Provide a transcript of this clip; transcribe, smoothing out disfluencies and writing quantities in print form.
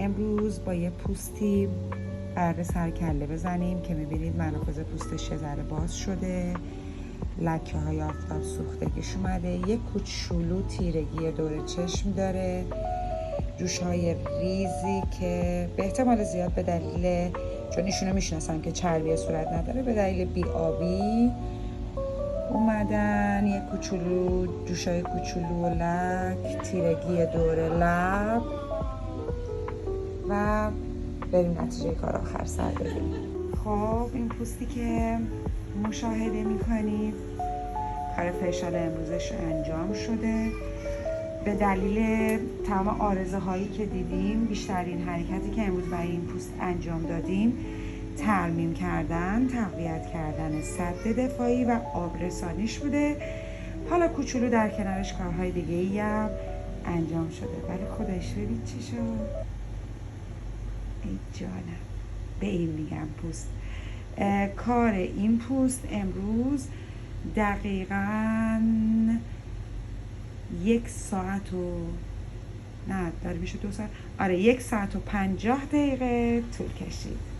امروز با یه پوستی قرار سر کله بزنیم که میبینید منافذ پوستش یه ذره باز شده، لکه های آفتاب سوختگیش اومده، یه کوچولو تیرگی دور چشم داره، جوش های ریزی که به احتمال زیاد به دلیل، چون ایشونو میشناسم که چربی صورت نداره، به دلیل بی‌آبی اومدن، یه کوچولو جوشای کوچولو لک، تیرگی دور لب و بریم نتیجه کار آخر سر ببینیم. خب این پوستی که مشاهده میکنید کار فشال امروزش انجام شده. به دلیل تمام آرزه هایی که دیدیم، بیشترین حرکتی که امروز برای این پوست انجام دادیم ترمیم کردن، تقویت کردن سد دفاعی و آبرسانیش بوده. حالا کوچولو در کنارش کارهای دیگه ای هم انجام شده، ولی خودش ببین چی شد. ای جانم، به این میگم پوست. کار این پوست امروز دقیقاً 1 ساعت و نه داره میشه 2 ساعت، آره 1 ساعت و 50 دقیقه طول کشید.